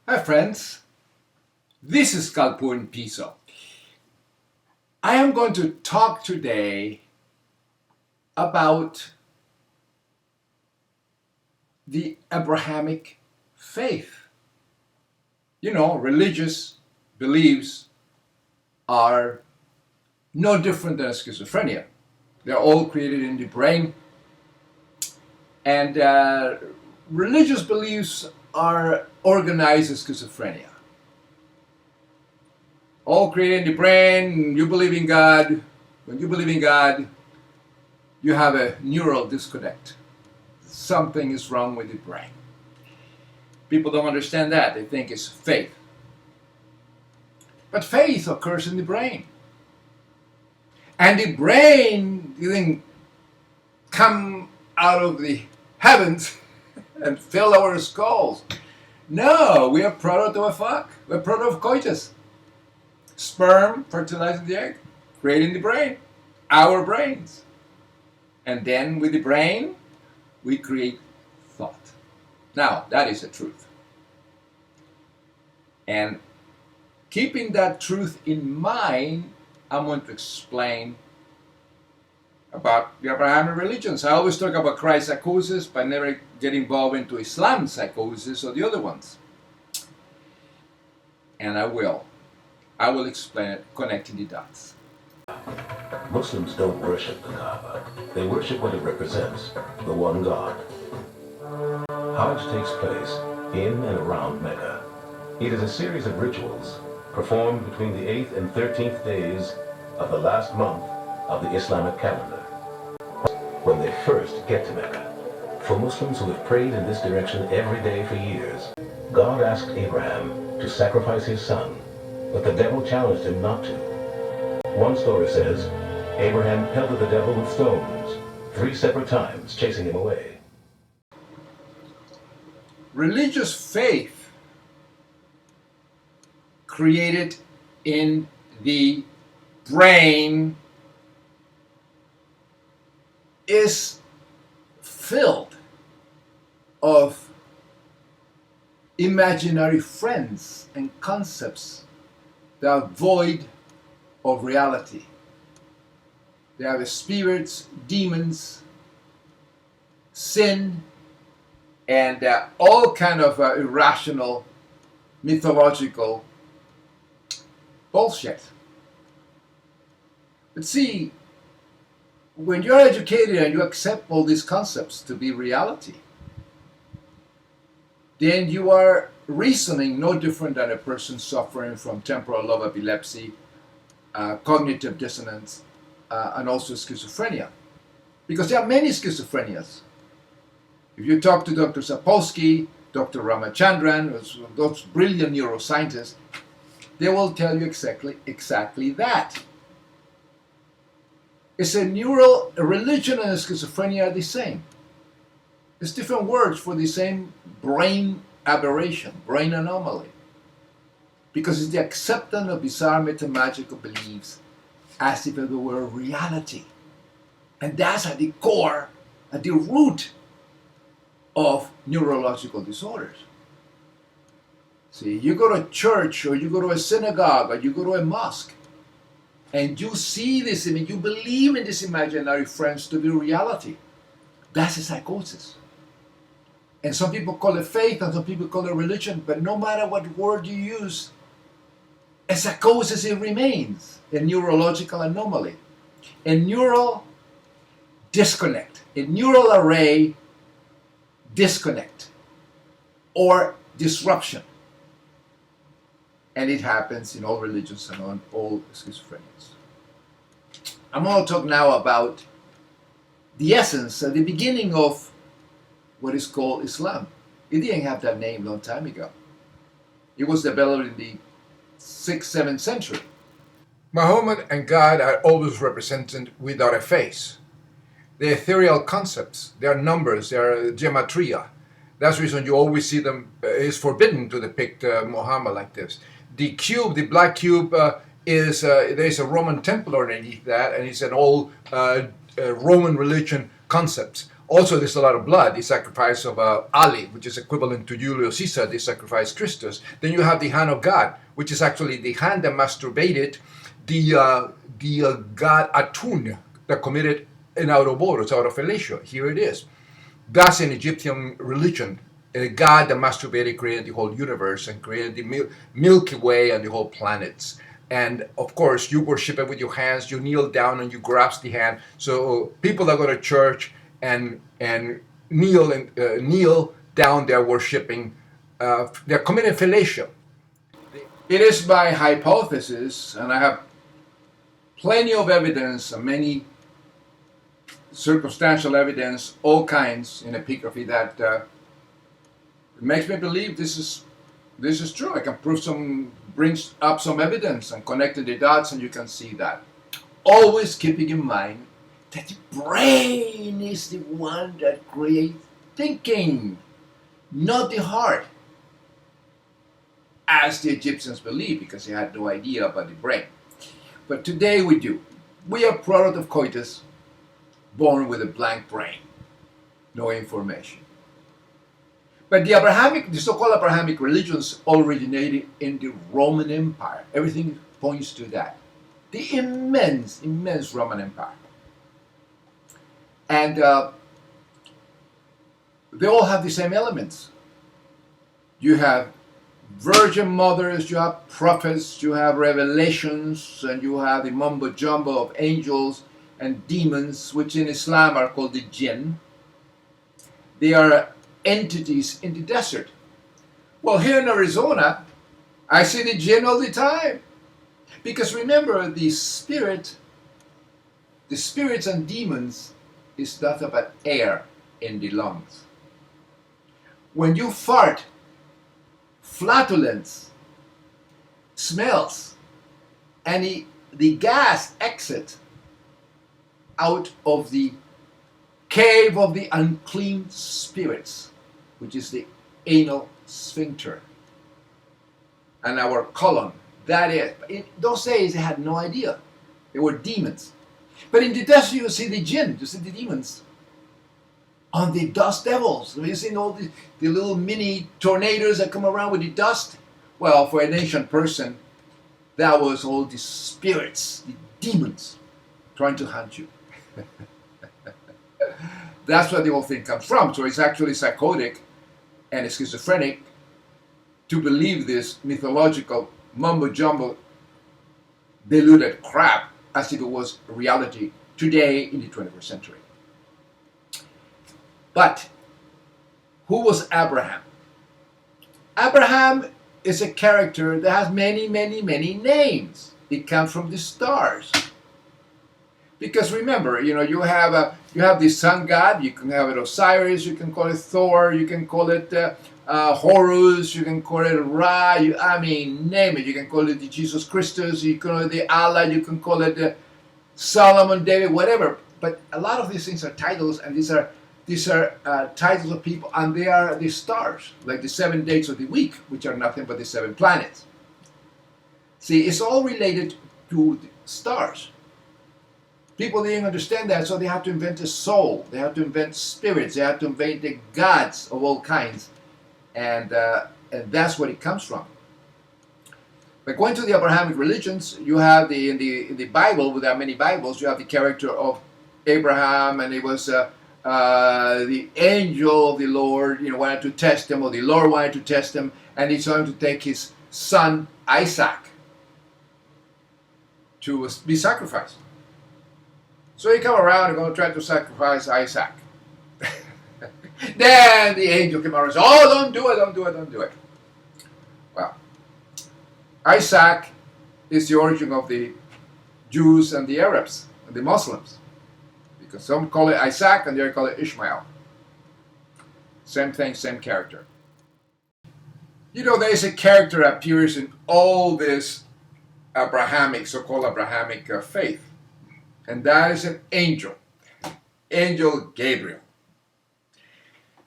Hi friends, this is Calpun Piso. I am going to talk today about the Abrahamic faith. You know, religious beliefs are no different than schizophrenia. They're all created in the brain, and religious beliefs are organized as schizophrenia. All created in the brain. You believe in God. When you believe in God, you have a neural disconnect. Something is wrong with the brain. People don't understand that. They think it's faith. But faith occurs in the brain. And the brain didn't come out of the heavens and fill our skulls. No, we are product of a fuck. We're product of coitus. Sperm fertilizing the egg, creating the brain, our brains. And then with the brain, we create thought. Now, that is the truth. And keeping that truth in mind, I'm going to explain about the Abrahamic religions. I always talk about Christ psychosis, but never get involved into Islam psychosis or the other ones. And I will explain it, connecting the dots. Muslims don't worship the Kaaba. They worship what it represents, the one God. Hajj takes place in and around Mecca. It is a series of rituals performed between the 8th and 13th days of the last month of the Islamic calendar. When they first get to Mecca, for Muslims who have prayed in this direction every day for years, God asked Abraham to sacrifice his son, but the devil challenged him not to. One story says, Abraham pelted the devil with stones 3 separate times, chasing him away. Religious faith created in the brain is filled of imaginary friends and concepts that are void of reality. They have spirits, demons, sin, and all kind of irrational, mythological bullshit. But see, when you're educated and you accept all these concepts to be reality, then you are reasoning no different than a person suffering from temporal lobe epilepsy, cognitive dissonance, and also schizophrenia. Because there are many schizophrenias. If you talk to Dr. Sapolsky, Dr. Ramachandran, those brilliant neuroscientists, they will tell you exactly that. It's a religion and schizophrenia are the same. It's different words for the same brain aberration, brain anomaly. Because it's the acceptance of bizarre metamagical beliefs as if it were reality. And that's at the core, at the root of neurological disorders. See, you go to church or you go to a synagogue or you go to a mosque and you see this image, you believe in these imaginary friends to be reality. That's a psychosis. And some people call it faith and some people call it religion, but no matter what word you use, a psychosis it remains, a neurological anomaly, a neural disconnect, a neural array disconnect or disruption. And it happens in all religions and on all schizophrenias. I'm going to talk now about the essence, the beginning of what is called Islam. It didn't have that name a long time ago. It was developed in the 6th, 7th century. Muhammad and God are always represented without a face. They're ethereal concepts. They are numbers. They are gematria. That's the reason you always see them. It's forbidden to depict Muhammad like this. The cube, the black cube, there's a Roman temple underneath that, and it's an old Roman religion concepts. Also, there's a lot of blood. The sacrifice of Ali, which is equivalent to Julius Caesar, they sacrificed Christus. Then you have the hand of God, which is actually the hand that masturbated the god Atun that committed an Ouroboros, out of fellatio. Here it is. That's in Egyptian religion. A god that masturbated created the whole universe and created the Milky Way and the whole planets. And of course, you worship it with your hands. You kneel down and you grasp the hand. So people that go to church and kneel down, they're worshiping. They're committing fellatio. It is my hypothesis, and I have plenty of evidence and many circumstantial evidence, all kinds in epigraphy, that makes me believe this is true. I can brings up some evidence and connected the dots, and you can see that. Always keeping in mind that the brain is the one that creates thinking, not the heart, as the Egyptians believed, because they had no idea about the brain. But today we do. We are product of coitus, born with a blank brain, no information. But the so-called Abrahamic religions originated in the Roman Empire. Everything points to that. The immense Roman Empire. And they all have the same elements. You have virgin mothers, you have prophets, you have revelations, and you have the mumbo-jumbo of angels and demons, which in Islam are called the jinn. They are entities in the desert. Well, here in Arizona, I see the jinn all the time. Because remember, the spirits and demons is nothing but air in the lungs. When you fart, flatulence, smells, and the gas exit out of the cave of the unclean spirits, which is the anal sphincter and our colon. That is, in those days they had no idea. They were demons. But in the desert you see the jinn, you see the demons. On the dust devils, have you seen all the little mini tornadoes that come around with the dust? Well, for an ancient person, that was all the spirits, the demons, trying to hunt you. That's where the whole thing comes from. So it's actually psychotic and schizophrenic to believe this mythological mumbo-jumbo deluded crap as if it was reality today in the 21st century. But who was Abraham? Abraham is a character that has many names. It comes from the stars. Because remember, you have the sun god. You can have it Osiris. You can call it Thor. You can call it Horus. You can call it Ra. Name it. You can call it the Jesus Christus. You can call it the Allah. You can call it Solomon, David, whatever. But a lot of these things are titles, and these are titles of people, and they are the stars, like the 7 days of the week, which are nothing but the 7 planets. See, it's all related to the stars. People didn't understand that, so they have to invent a soul. They have to invent spirits. They have to invent the gods of all kinds, and that's where it comes from. But going to the Abrahamic religions, you have in the Bible, without many Bibles, you have the character of Abraham, and it was the angel of the Lord, wanted to test him, or the Lord wanted to test him, and he's going to take his son Isaac to be sacrificed. So he come around and going to try to sacrifice Isaac. Then the angel came around and said, "Oh, don't do it." Well, Isaac is the origin of the Jews and the Arabs and the Muslims. Because some call it Isaac and the other call it Ishmael. Same thing, same character. There is a character that appears in all this so-called Abrahamic faith. And that is an angel. Angel Gabriel.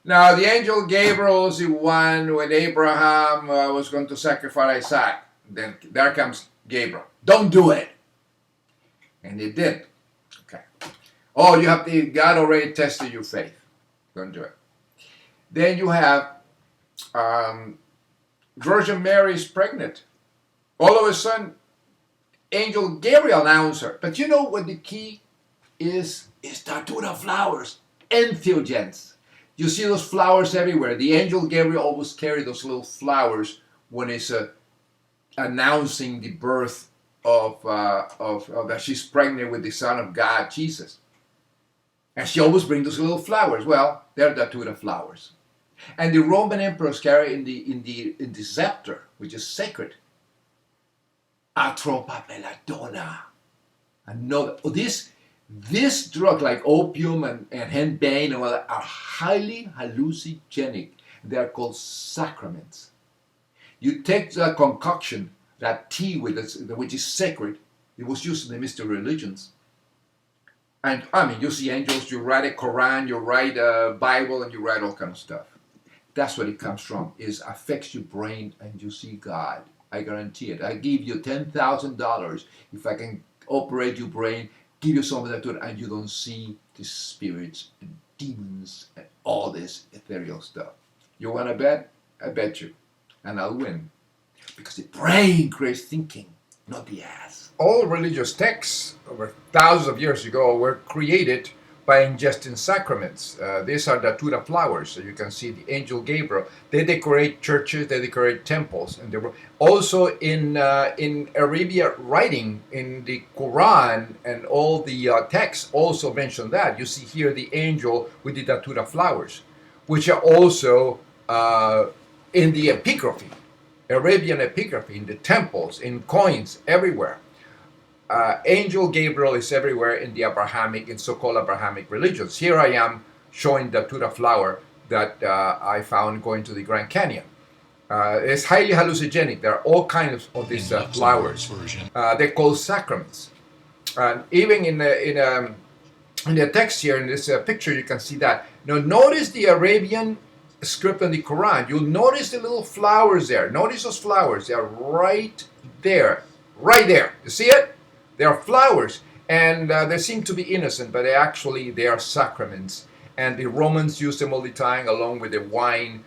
Now, the angel Gabriel is the one when Abraham was going to sacrifice Isaac. Then there comes Gabriel. Don't do it. And he did. Okay. Oh, God already tested your faith. Don't do it. Then you have Virgin Mary is pregnant. All of a sudden, Angel Gabriel announced her. But you know what the key is? Is datura flowers, entheogens. You see those flowers everywhere. The Angel Gabriel always carry those little flowers when it's announcing the birth of that she's pregnant with the Son of God, Jesus. And she always brings those little flowers. Well, they're datura flowers. And the Roman emperors carry in the scepter, which is sacred, atropa belladonna. Another this drug, like opium and henbane and all that, are highly hallucinogenic. They are called sacraments. You take that concoction, that tea which is sacred. It was used in the mystery religions. And I mean, you see angels, you write a Quran, you write a Bible, and you write all kind of stuff. That's what it comes from. It affects your brain and you see God. I guarantee it. I give you $10,000 if I can operate your brain, give you something that do it, and you don't see the spirits and demons and all this ethereal stuff. You want to bet? I bet you. And I'll win. Because the brain creates thinking, not the ass. All religious texts over thousands of years ago were created by ingesting sacraments. These are datura flowers. So you can see the Angel Gabriel. They decorate churches, they decorate temples. And they were also in Arabia writing, in the Quran and all the texts also mention that. You see here the angel with the datura flowers, which are also in the epigraphy, Arabian epigraphy, in the temples, in coins, everywhere. Angel Gabriel is everywhere in the Abrahamic, in so-called Abrahamic religions. Here I am showing the datura flower that I found going to the Grand Canyon. It's highly hallucinogenic. There are all kinds of these flowers. They're called sacraments. And even in the text here, in this picture, you can see that. Now notice the Arabian script in the Quran. You'll notice the little flowers there. Notice those flowers. They are right there. Right there. You see it? They are flowers, and they seem to be innocent, but they are sacraments. And the Romans used them all the time, along with the wine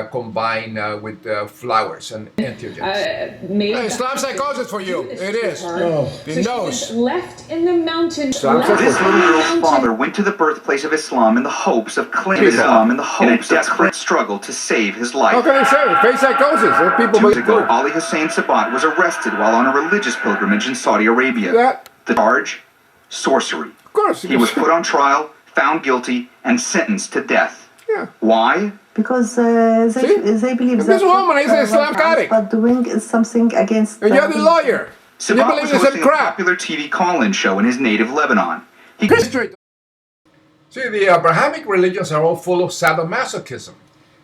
combined with flowers and entheogens. Islam psychosis for you. It is. No. The nose. Left in the mountains. This little girl's father went to the birthplace of Islam in the hopes of claiming Islam in a desperate struggle to save his life. How can I say it? Face psychosis. People 2 years ago, Ali Hussein Sabat was arrested while on a religious pilgrimage in Saudi Arabia. The charge? Sorcery. Of course. He was put on trial, found guilty, and sentenced to death. Yeah. Why? Because they believe that this woman is Islamic, but doing is something against. And you're the lawyer. Sabat was hosting a popular TV call-in show in his native Lebanon. See, the Abrahamic religions are all full of Sadomasochism.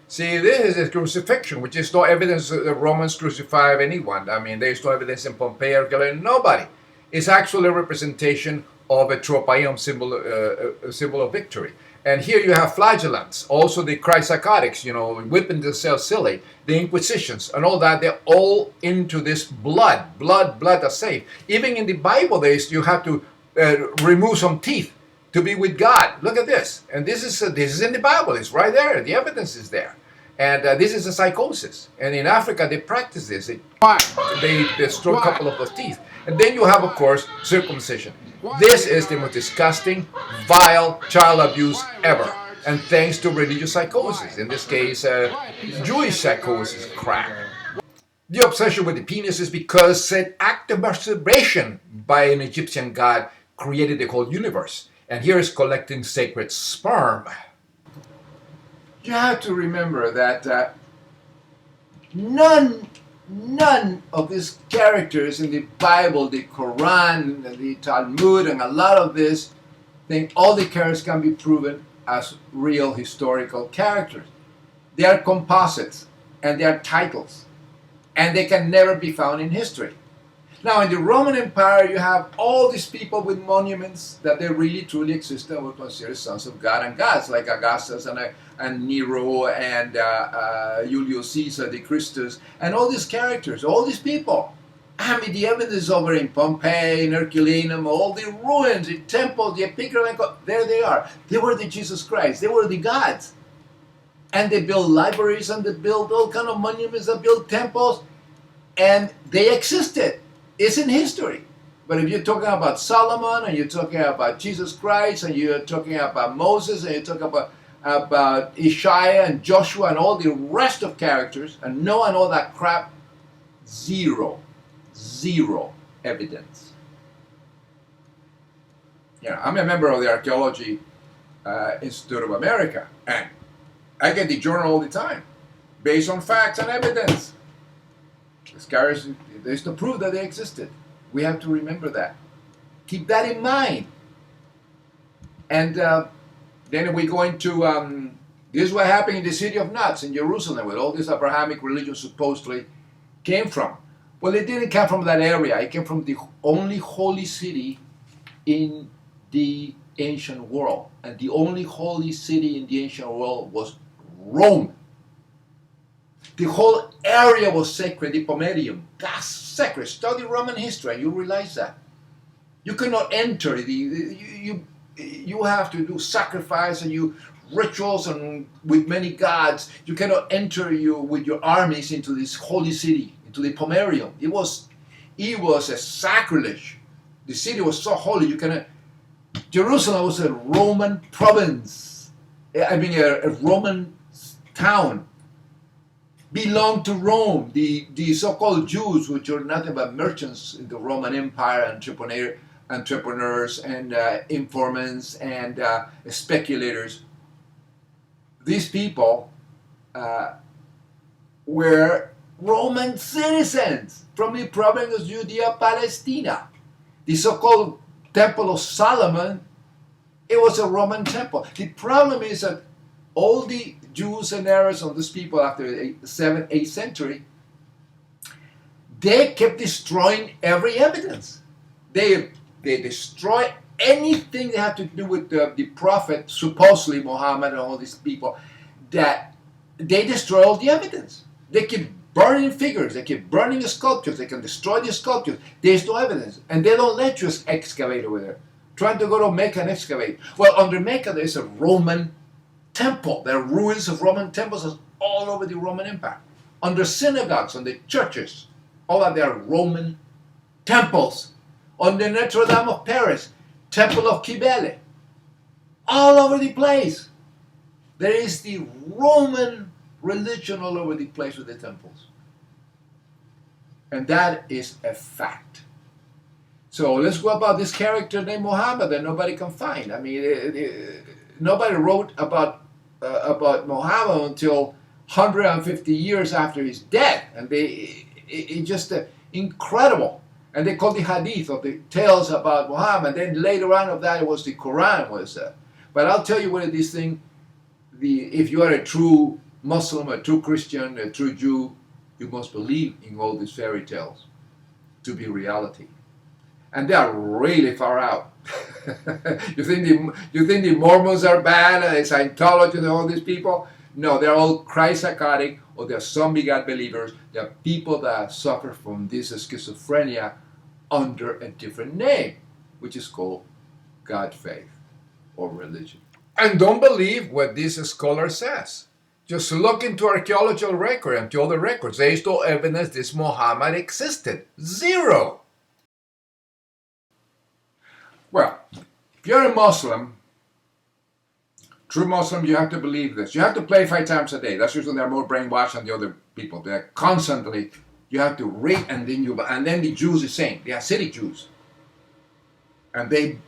See, this is a crucifixion, which is no evidence that the Romans crucified anyone. I mean, there is no evidence in Pompeii or killing nobody. It's actually a representation of a tropaion symbol of victory. And here you have flagellants, also the crypsychotics, whipping themselves silly, the Inquisitions, and all that. They're all into this blood that's safe. Even in the Bible days, you have to remove some teeth to be with God. Look at this. And this is in the Bible. It's right there. The evidence is there. And this is a psychosis. And in Africa, they practice this. They destroy a couple of those teeth. And then you have, of course, circumcision. This is the most disgusting, vile child abuse ever. And thanks to religious psychosis. In this case, Jewish psychosis crack. The obsession with the penis is because an act of masturbation by an Egyptian god created the whole universe. And here is collecting sacred sperm. You have to remember that none of these characters in the Bible, the Quran, the Talmud, and a lot of this thing, all the characters can be proven as real historical characters. They are composites, and they are titles, and they can never be found in history. Now, in the Roman Empire, you have all these people with monuments that they really truly existed and were considered sons of God and gods, like Augustus and Nero and Julius Caesar, the Christus, and all these characters, all these people. I mean, the evidence is over in Pompeii, in Herculaneum, all the ruins, the temples, the epigraphy, there they are. They were the Jesus Christ. They were the gods. And they build libraries, and they build all kind of monuments, they build temples, and they existed. It's in history. But if you're talking about Solomon, and you're talking about Jesus Christ, and you're talking about Moses, and you're talking about Isaiah and Joshua and all the rest of characters, and Noah and all that crap, zero evidence. Yeah, I'm a member of the Archaeology Institute of America, and I get the journal all the time, based on facts and evidence. There's no proof that they existed. We have to remember that. Keep that in mind. And then we go into, this is what happened in the city of nuts in Jerusalem, where all this Abrahamic religion supposedly came from. Well, it didn't come from that area. It came from the only holy city in the ancient world. And the only holy city in the ancient world was Rome. The whole area was sacred, the Pomerium. That's sacred. Study Roman history and you realize that. You cannot enter, you have to do sacrifice and you rituals and with many gods. You cannot enter with your armies into this holy city, into the Pomerium. It was a sacrilege. The city was so holy, Jerusalem was a Roman province. A Roman town. Belonged to Rome. The so-called Jews, which are nothing but merchants in the Roman Empire, entrepreneurs and informants and speculators. These people were Roman citizens from the province of Judea, Palestina. The so-called Temple of Solomon, it was a Roman temple. The problem is that all the Jews and Arabs of these people after the 7th, 8th century, they kept destroying every evidence. They destroy anything that had to do with the prophet, supposedly Muhammad and all these people, that they destroy all the evidence. They keep burning figures, they keep burning sculptures, they can destroy the sculptures. There's no evidence. And they don't let you excavate over there. Trying to go to Mecca and excavate. Well, under Mecca there's a Roman temple. There are ruins of Roman temples all over the Roman Empire. Under synagogues, on the churches, all of there are Roman temples. On the Notre Dame of Paris, Temple of Cybele. All over the place. There is the Roman religion all over the place with the temples. And that is a fact. So let's go about this character named Muhammad that nobody can find. I mean, nobody wrote about Muhammad until 150 years after his death, and it's just incredible. And they call the hadith of the tales about Muhammad. Then later on of that, it was the Quran but I'll tell you what this thing. If you are a true Muslim, a true Christian, a true Jew, you must believe in all these fairy tales to be reality. And they are really far out. You think the Mormons are bad, and the Scientologists and all these people? No, they're all Christ-psychotic, or they're zombie-god believers. They're people that suffer from this schizophrenia under a different name, which is called God faith or religion. And don't believe what this scholar says. Just look into archaeological record and to other records. There is no evidence this Muhammad existed. Zero. Well, if you're a Muslim, true Muslim, you have to believe this. You have to pray 5 times a day. That's usually they're more brainwashed than the other people. They're constantly, you have to read, and then the Jews the same. The Hasidic Jews. And they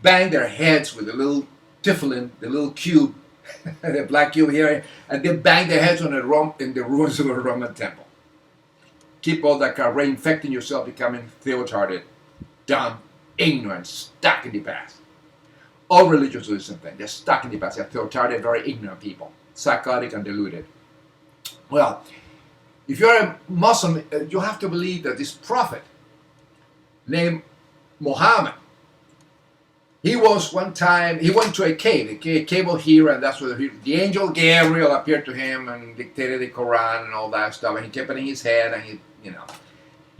bang their heads with a little tefillin, the little cube, the black cube here, and they bang their heads in the ruins of a Roman temple. Keep all that kind of reinfecting yourself, becoming theotarded, dumb, ignorant, stuck in the past. All religions do the same thing. They're stuck in the past. They're theotarded, very ignorant people, psychotic and deluded. Well, if you're a Muslim, you have to believe that this prophet named Muhammad, he was one time, he went to a cave of Hira, and that's where the angel Gabriel appeared to him and dictated the Quran and all that stuff, and he kept it in his head, and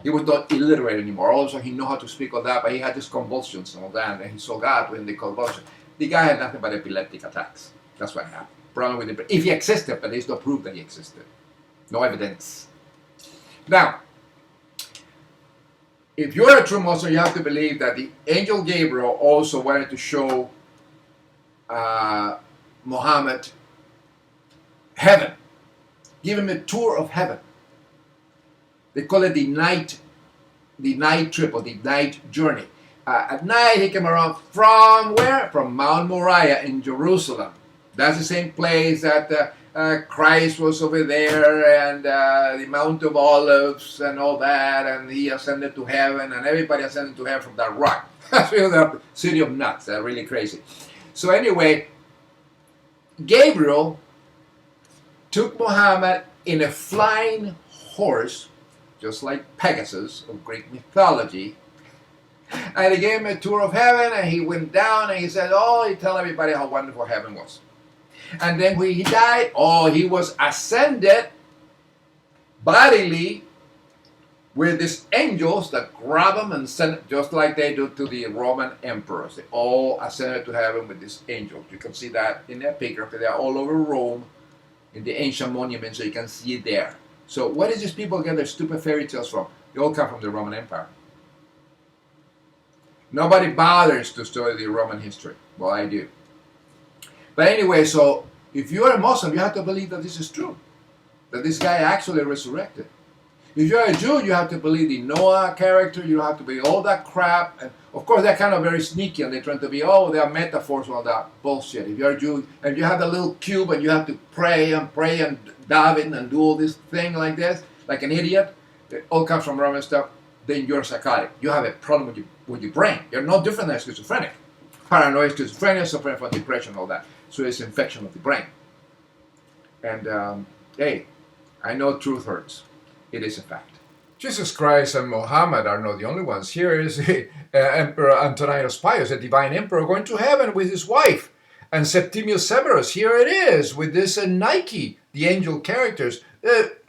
he was not illiterate anymore. Also, he knew how to speak all that, but he had these convulsions and all that, and he saw God when the convulsion. The guy had nothing but epileptic attacks. That's what happened. problem with it. If he existed, but there's no proof that he existed. No evidence. Now, if you're a true Muslim, you have to believe that the angel Gabriel also wanted to show Muhammad heaven. Give him a tour of heaven. They call it the night trip or the night journey. At night he came around from where? From Mount Moriah in Jerusalem. That's the same place that Christ was over there, and the Mount of Olives and all that, and he ascended to heaven, and everybody ascended to heaven from that rock. That's really the city of nuts. They're really crazy. So anyway, Gabriel took Muhammad in a flying horse, just like Pegasus of Greek mythology, and he gave him a tour of heaven, and he went down, and he said, he told everybody how wonderful heaven was. And then when he died, he was ascended bodily with these angels that grab him and send, just like they do to the Roman emperors. They all ascended to heaven with these angels. You can see that in the epigraphy. They're all over Rome in the ancient monuments, so you can see it there. So where does these people get their stupid fairy tales from? They all come from the Roman Empire. Nobody bothers to study the Roman history. Well, I do. But anyway, so if you're a Muslim, you have to believe that this is true, that this guy actually resurrected. If you're a Jew, you have to believe the Noah character, you have to believe all that crap, and of course they're kind of very sneaky, and they're trying to be, they are metaphors and all that bullshit. If you're a Jew, and you have the little cube, and you have to pray and daven and do all this thing like this, like an idiot, it all comes from Roman stuff, then you're psychotic. You have a problem with your brain. You're no different than schizophrenic. Paranoid schizophrenia, suffering from depression, all that. So it's infection of the brain. And hey, I know truth hurts. It is a fact. Jesus Christ and Muhammad are not the only ones. Here is Emperor Antoninus Pius, a divine emperor, going to heaven with his wife. And Septimius Severus, here it is, with this Nike, the angel characters,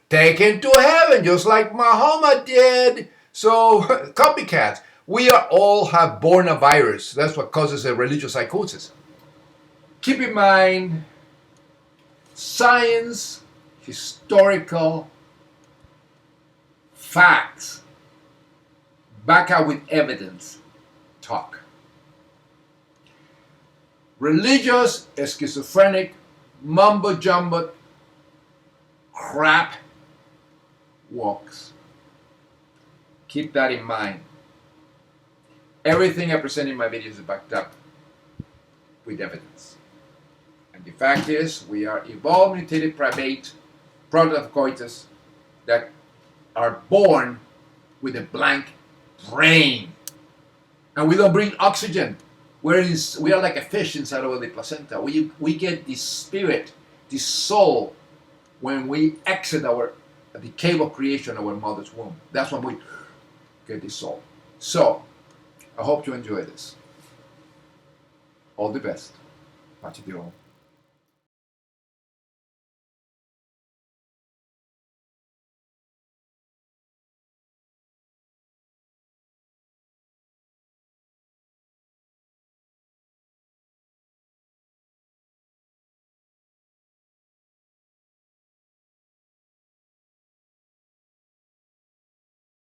taken to heaven, just like Muhammad did. So, copycats. We all have born a virus. That's what causes a religious psychosis. Keep in mind, science, historical facts, back out with evidence, talk. Religious, schizophrenic, mumbo-jumbo, crap walks. Keep that in mind. Everything I present in my videos is backed up with evidence. And the fact is, we are evolved, mutated, primate, product of coitus, that are born with a blank brain. And we don't breathe oxygen. We are like a fish inside of the placenta. We get the spirit, the soul, when we exit the cave of creation of our mother's womb. That's when we get the soul. So, I hope you enjoy this. All the best. Pachitiro.